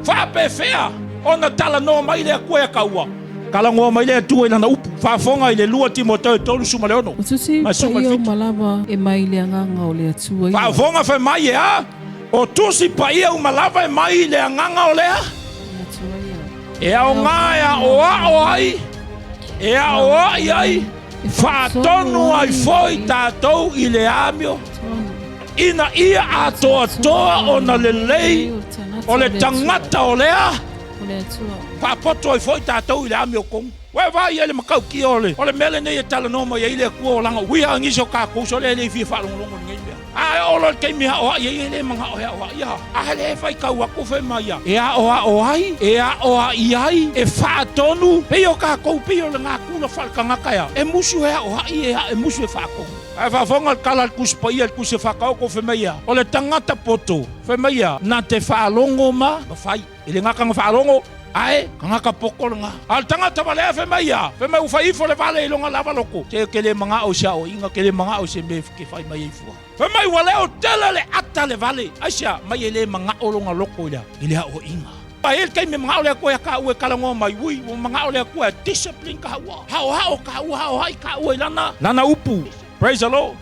Whapewhea, ona tala no mai lea koe kaua. Kala ngoa mai lea tua ina na upu. Whafonga i le lua Timoteo tolu suma le ono. O tusi pa ia o malava e mai le anganga o le atua ia. Whafonga whai mai ea. O tusi pa ia o malava e mai le anganga o lea. Ea o ngā ea o ai. Ea o ai ai. Whaatonu ai foi tātou i le amio. Ina ia atoa toa o na lelei. O le tangata o lea. Whaapoto ai foi tātou i le amio kongu. Wai vai ele makau ki ole. Ole mele nei e tala noma ia ile kua o langa. Wia ngiso ka kouso le le fia whalongolongo ngai mea. Ai olo kei miha oa ia ele manga oa oa ia. Ai le fai kau ako fe mai ia. Ea oa oai. Ea oa iai. E whaatonu. Peo ka kou peo le ngā kuna whalkangaka ia. E musu ea oa ia. E musu e whaakongu. Ai whafonga kala kuspa ia kuse whakaoko fe mai ia. Ole tangata poto. Fe mai ia. Na te whaalongo ma. Mawhai. Ile ngakanga whaalongo. Ai, kangaka poko nga. Al tangata wale fe mai ya. Fe mai ufa ifo le vale ilonga lava loko. Te kele manga o sia o inga kele manga o se me ke fai mai ifua. Fe mai wale o tele le ata le vale. Asia mai ele manga o longa loko ya. Ile o inga. Pa el kai me manga o le ko ya ka u kala ngo mai ui, o manga o le ko discipline ka wa. Hao ka u hao hai ka u lana. Lana upu. Praise the Lord.